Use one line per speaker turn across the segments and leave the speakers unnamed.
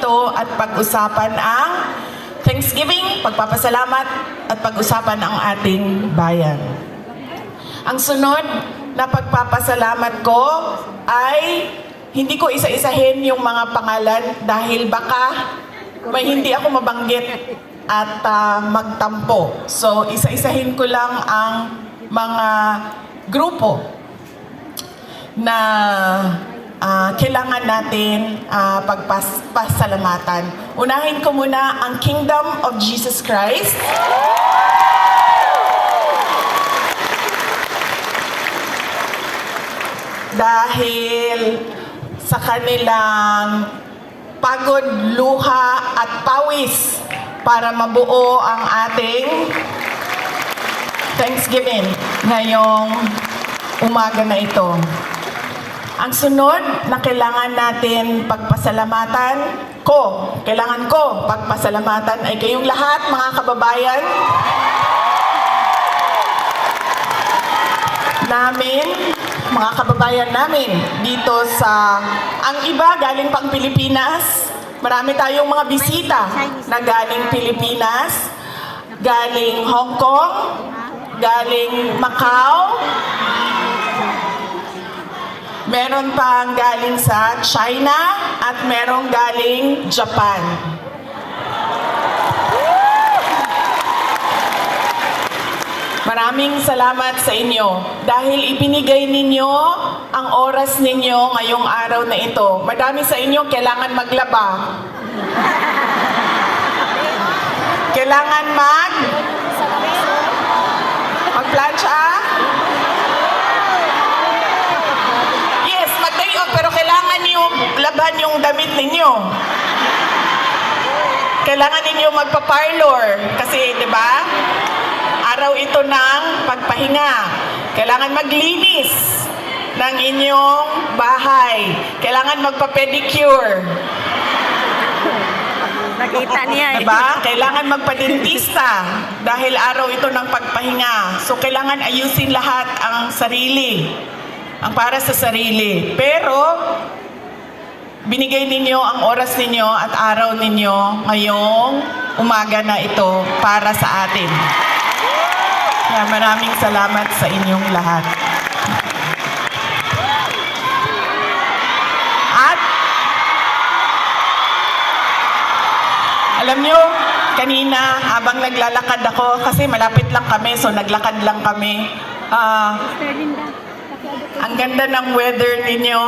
ito at pag-usapan ang Thanksgiving, pagpapasalamat at pag-usapan ang ating bayan. Ang sunod na pagpapasalamat ko ay hindi ko isa-isahin yung mga pangalan dahil baka may hindi ako mabanggit at magtampo. So, isa-isahin ko lang ang mga grupo na kailangan natin pagpasalamatan. Unahin ko muna ang Kingdom of Jesus Christ. Dahil sa kanilang pagod, luha at pawis para mabuo ang ating Thanksgiving ngayong umaga na ito. Ang sunod na kailangan natin pagpasalamatan kailangan ko pagpasalamatan ay kayong lahat, mga kababayan namin, mga kababayan namin dito sa, ang iba galing pang Pilipinas. Marami tayong mga bisita na galing Pilipinas, galing Hong Kong, galing Macau, meron pang galing sa China at merong galing Japan. Maraming salamat sa inyo dahil ibinigay ninyo ang oras ninyo ngayong araw na ito. Madami sa inyo kailangan maglaba. Kailangan magplancha. Yes, mag-day off, pero kailangan niyo laban yung damit ninyo. Kailangan ninyo magpa-parlor kasi, 'di ba? Araw ito ng pagpahinga. Kailangan maglinis ng inyong bahay. Kailangan magpa-pedicure.
Nakita niya eh.
Diba? Kailangan magpa-dentista dahil araw ito ng pagpahinga. So, kailangan ayusin lahat ang sarili. Ang para sa sarili. Pero, binigay ninyo ang oras ninyo at araw ninyo ngayong umaga na ito para sa atin. Kaya maraming salamat sa inyong lahat. At alam nyo, kanina habang naglalakad ako, kasi malapit lang kami, so naglakad lang kami. Ang ganda ng weather ninyo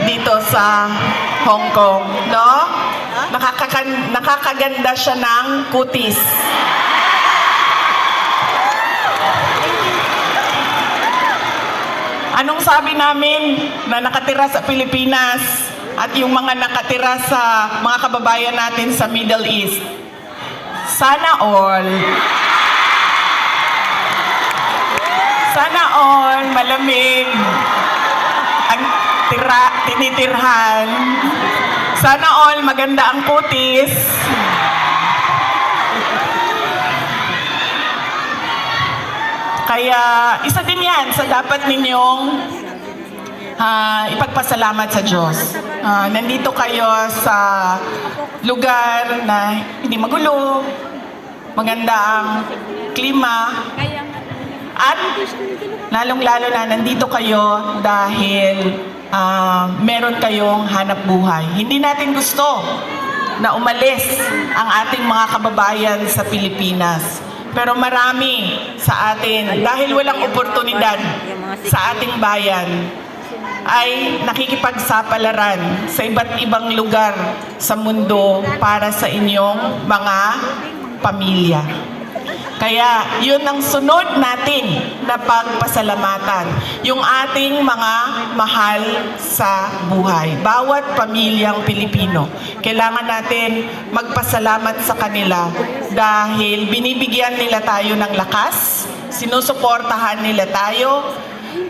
dito sa Hong Kong, no? Nakakaganda siya ng kutis. Anong sabi namin na nakatira sa Pilipinas at yung mga nakatira sa mga kababayan natin sa Middle East? Sana all. Sana all malamig ang tinitirhan. Sana all maganda ang kutis. Kaya isa din yan sa dapat ninyong ipagpasalamat sa Diyos. Nandito kayo sa lugar na hindi magulo, maganda ang klima, at lalong-lalo na nandito kayo dahil meron kayong hanap buhay. Hindi natin gusto na umalis ang ating mga kababayan sa Pilipinas. Pero marami sa atin, dahil walang oportunidad sa ating bayan, ay nakikipagsapalaran sa iba't ibang lugar sa mundo para sa inyong mga pamilya. Kaya yun ang sunod natin na pagpasalamatan, yung ating mga mahal sa buhay. Bawat pamilyang Pilipino, kailangan natin magpasalamat sa kanila dahil binibigyan nila tayo ng lakas, sinusuportahan nila tayo,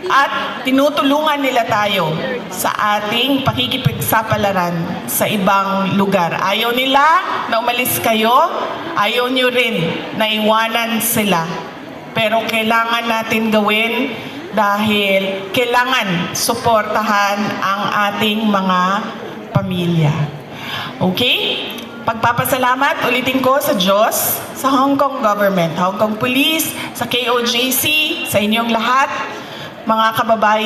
at tinutulungan nila tayo sa ating pakikipagsapalaran sa ibang lugar. Ayaw nila na umalis kayo, ayaw nyo rin na iwanan sila. Pero kailangan natin gawin dahil kailangan suportahan ang ating mga pamilya. Okay? Pagpapasalamat ulitin ko sa Diyos, sa Hong Kong government, Hong Kong Police, sa KOJC, sa inyong lahat, mga kababayan.